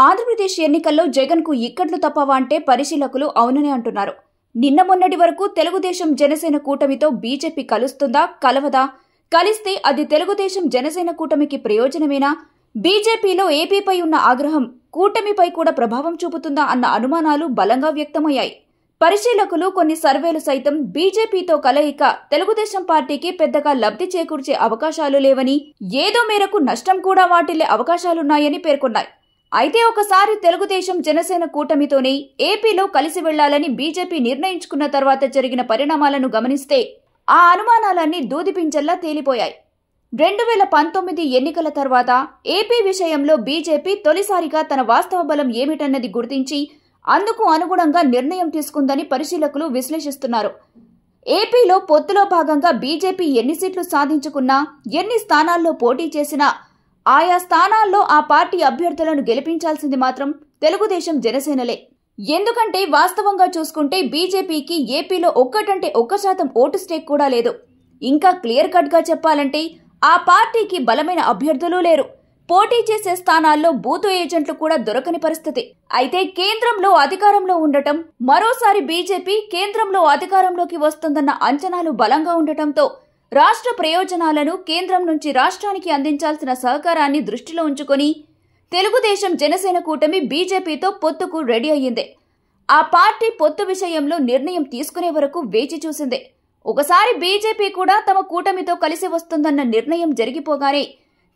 ఆంధ్రప్రదేశ్ ఎన్నికల్లో జగన్ కు ఇక్కట్లు తప్పవా అంటే పరిశీలకులు అవుననే అంటున్నారు. నిన్న మొన్నటి వరకు తెలుగుదేశం జనసేన కూటమితో బీజేపీ కలుస్తుందా, కలవదా? కలిస్తే అది తెలుగుదేశం జనసేన కూటమికి ప్రయోజనమేనా? బీజేపీలో ఏపీపై ఉన్న ఆగ్రహం కూటమిపై కూడా ప్రభావం చూపుతుందా అన్న అనుమానాలు బలంగా వ్యక్తమయ్యాయి. పరిశీలకులు కొన్ని సర్వేలు సైతం బీజేపీతో కలయిక తెలుగుదేశం పార్టీకి పెద్దగా లబ్ధి చేకూర్చే అవకాశాలు లేవని, ఏదో మేరకు నష్టం కూడా వాటిల్లే అవకాశాలున్నాయని పేర్కొన్నాయి. అయితే ఒకసారి తెలుగుదేశం జనసేన కూటమితోనే ఏపీలో కలిసి వెళ్లాలని బీజేపీ నిర్ణయించుకున్న తర్వాత జరిగిన పరిణామాలను గమనిస్తే ఆ అనుమానాలన్నీ దూదిపించల్లా తేలిపోయాయి. 2019 ఎన్నికల తర్వాత ఏపీ విషయంలో బీజేపీ తొలిసారిగా తన వాస్తవ బలం ఏమిటన్నది గుర్తించి అందుకు అనుగుణంగా నిర్ణయం తీసుకుందని పరిశీలకులు విశ్లేషిస్తున్నారు. ఏపీలో పొత్తులో భాగంగా బీజేపీ ఎన్ని సీట్లు సాధించుకున్నా, ఎన్ని స్థానాల్లో పోటీ చేసినా ఆయా స్థానాల్లో ఆ పార్టీ అభ్యర్థులను గెలిపించాల్సింది మాత్రం తెలుగుదేశం జనసేనలే. ఎందుకంటే వాస్తవంగా చూసుకుంటే బీజేపీకి ఏపీలో 1% ఓటు స్టేక్ కూడా లేదు. ఇంకా క్లియర్ కట్ గా చెప్పాలంటే ఆ పార్టీకి బలమైన అభ్యర్థులు లేరు. పోటీ చేసే స్థానాల్లో బూతు ఏజెంట్లు కూడా దొరకని పరిస్థితి. అయితే కేంద్రంలో అధికారంలో ఉండటం, మరోసారి బీజేపీ కేంద్రంలో అధికారంలోకి వస్తుందన్న అంచనాలు బలంగా ఉండటంతో రాష్ట్ర ప్రయోజనాలను కేంద్రం నుంచి రాష్ట్రానికి అందించాల్సిన సహకారాన్ని దృష్టిలో ఉంచుకొని తెలుగుదేశం జనసేన కూటమి బీజేపీతో పొత్తుకు రెడీ అయ్యింది. ఆ పార్టీ పొత్తు విషయంలో నిర్ణయం తీసుకునే వరకు వేచి చూసింది. ఒకసారి బీజేపీ కూడా తమ కూటమితో కలిసి వస్తుందన్న నిర్ణయం జరిగిపోగానే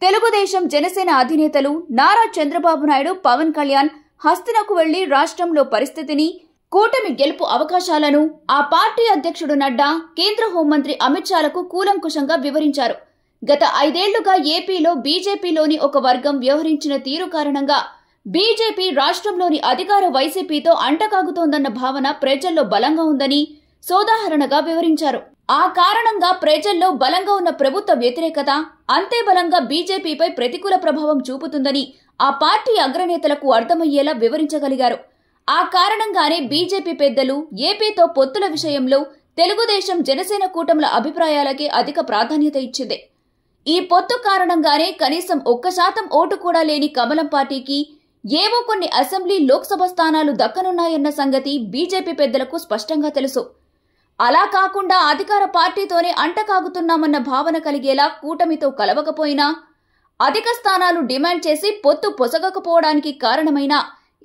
తెలుగుదేశం జనసేన అధినేతలు నారా చంద్రబాబు నాయుడు, పవన్ కళ్యాణ్ హస్తినకు వెళ్లి రాష్ట్రంలో పరిస్థితిని, కూటమి గెలుపు అవకాశాలను ఆ పార్టీ అధ్యక్షుడు నడ్డా, కేంద్ర హోంమంత్రి అమిత్ షాలకు కూలంకుషంగా వివరించారు. గత 5 ఏళ్లుగా ఏపీలో బీజేపీలోని ఒక వర్గం వ్యవహరించిన తీరు కారణంగా బీజేపీ రాష్ట్రంలోని అధికార వైసీపీతో అంటకాగుతోందన్న భావన ప్రజల్లో బలంగా ఉందని సోదాహరణగా వివరించారు. ఆ కారణంగా ప్రజల్లో బలంగా ఉన్న ప్రభుత్వ వ్యతిరేకత అంతే బలంగా బీజేపీపై ప్రతికూల ప్రభావం చూపుతుందని ఆ పార్టీ అగ్రనేతలకు అర్థమయ్యేలా వివరించగలిగారు. ఆ కారణంగానే బీజేపీ పెద్దలు ఏపీతో పొత్తుల విషయంలో తెలుగుదేశం జనసేన కూటముల అభిప్రాయాలకే అధిక ప్రాధాన్యత ఇచ్చింది. ఈ పొత్తు కారణంగానే కనీసం 1% ఓటు కూడా లేని కమలం పార్టీకి ఏవో కొన్ని అసెంబ్లీ, లోక్సభ స్థానాలు దక్కనున్నాయన్న సంగతి బీజేపీ పెద్దలకు స్పష్టంగా తెలుసు. అలా కాకుండా అధికార పార్టీతోనే అంటకాగుతున్నామన్న భావన కలిగేలా కూటమితో కలవకపోయినా, అధిక స్థానాలు డిమాండ్ చేసి పొత్తు పొసగకపోవడానికి కారణమైన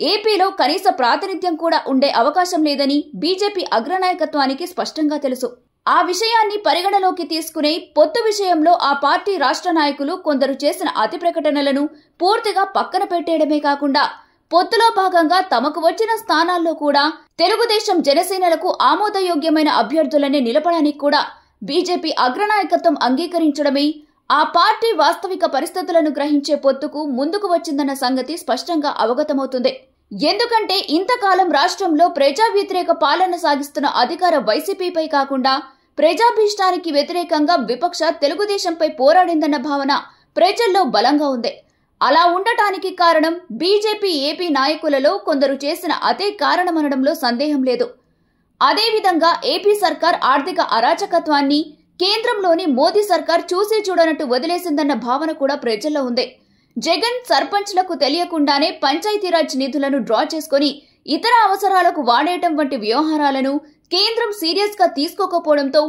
ఏపీలో కనీస ప్రాతినిధ్యం కూడా ఉండే అవకాశం లేదని బీజేపీ అగ్రనాయకత్వానికి స్పష్టంగా తెలుసు. ఆ విషయాన్ని పరిగణలోకి తీసుకునే పొత్తు విషయంలో ఆ పార్టీ రాష్ట్ర నాయకులు కొందరు చేసిన అతి ప్రకటనలను పూర్తిగా పక్కన పెట్టేయడమే కాకుండా పొత్తులో భాగంగా తమకు వచ్చిన స్థానాల్లో కూడా తెలుగుదేశం జనసేనలకు ఆమోదయోగ్యమైన అభ్యర్థులనే నిలపడానికి కూడా బీజేపీ అగ్రనాయకత్వం అంగీకరించడమే ఆ పార్టీ వాస్తవిక పరిస్థితులను గ్రహించే పొత్తుకు ముందుకు వచ్చిందన్న సంగతి స్పష్టంగా అవగతమవుతుంది. ఎందుకంటే ఇంతకాలం రాష్ట్రంలో ప్రజా వ్యతిరేక పాలన సాగిస్తున్న అధికార వైసీపీపై కాకుండా ప్రజాభీష్టానికి వ్యతిరేకంగా విపక్ష తెలుగుదేశంపై పోరాడిందన్న భావన ప్రజల్లో బలంగా ఉంది. అలా ఉండటానికి కారణం బీజేపీ ఏపీ నాయకులలో కొందరు చేసిన అదే కారణమనడంలో సందేహం లేదు. అదేవిధంగా ఏపీ సర్కార్ ఆర్థిక అరాచకత్వాన్ని కేంద్రంలోని మోదీ సర్కార్ చూసి చూడనట్టు వదిలేసిందన్న భావన కూడా ప్రజల్లో ఉంది. జగన్ సర్పంచ్లకు తెలియకుండానే పంచాయతీరాజ్ నిధులను డ్రా చేసుకుని ఇతర అవసరాలకు వాడేయటం వంటి వ్యవహారాలను కేంద్రం సీరియస్ గా తీసుకోకపోవడంతో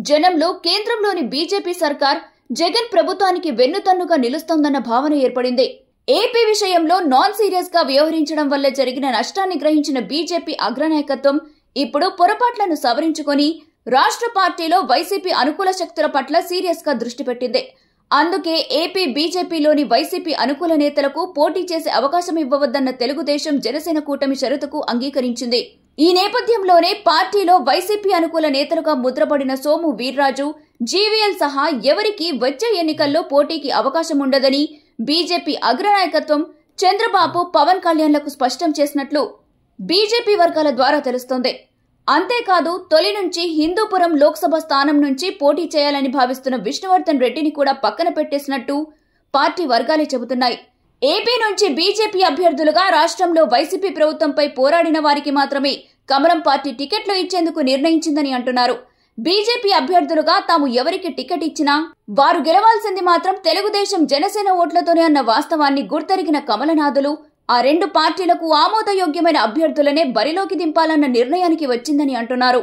జనంలో కేంద్రంలోని బీజేపీ సర్కార్ జగన్ ప్రభుత్వానికి వెన్నుతన్నుగా నిలుస్తోందన్న భావన ఏర్పడింది. ఏపీ విషయంలో నాన్ సీరియస్ గా వ్యవహరించడం వల్ల జరిగిన నష్టాన్ని గ్రహించిన బీజేపీ అగ్రనాయకత్వం ఇప్పుడు పొరపాట్లను సవరించుకొని రాష్ట్ర పార్టీలో వైసీపీ అనుకూల శక్తుల పట్ల సీరియస్ గా దృష్టి పెట్టింది. అందుకే ఏపీ బీజేపీలోని వైసీపీ అనుకూల నేతలకు పోటీ చేసే అవకాశం ఇవ్వవద్దన్న తెలుగుదేశం జనసేన కూటమి షరతుకు అంగీకరించింది. ఈ నేపథ్యంలోనే పార్టీలో వైసీపీ అనుకూల నేతలుగా ముద్రపడిన సోము వీర్రాజు, జీవీఎల్ సహా ఎవరికీ వచ్చే ఎన్నికల్లో పోటీకి అవకాశం ఉండదని బీజేపీ అగ్రనాయకత్వం చంద్రబాబు, పవన్ కళ్యాణ్లకు స్పష్టం చేసినట్లు బీజేపీ వర్గాల ద్వారా తెలుస్తోంది. అంతేకాదు తొలి నుంచి హిందూపురం లోక్సభ స్థానం నుంచి పోటీ చేయాలని భావిస్తున్న విష్ణువర్ధన్ రెడ్డిని కూడా పక్కన పెట్టేసినట్టు పార్టీ వర్గాలే చెబుతున్నాయి. ఏపీ నుంచి బీజేపీ అభ్యర్థులుగా రాష్ట్రంలో వైసీపీ ప్రభుత్వంపై పోరాడిన వారికి మాత్రమే కమలం పార్టీ టికెట్లు ఇచ్చేందుకు నిర్ణయించిందని అంటున్నారు. బీజేపీ అభ్యర్థులుగా తాము ఎవరికి టికెట్ ఇచ్చినా వారు గెలవాల్సింది మాత్రం తెలుగుదేశం జనసేన ఓట్లతోనే అన్న వాస్తవాన్ని గుర్తెరిగిన కమలనాథులు ఆ రెండు పార్టీలకు ఆమోదయోగ్యమైన అభ్యర్థులనే బరిలోకి దింపాలన్న నిర్ణయానికి వచ్చిందని అంటున్నారు.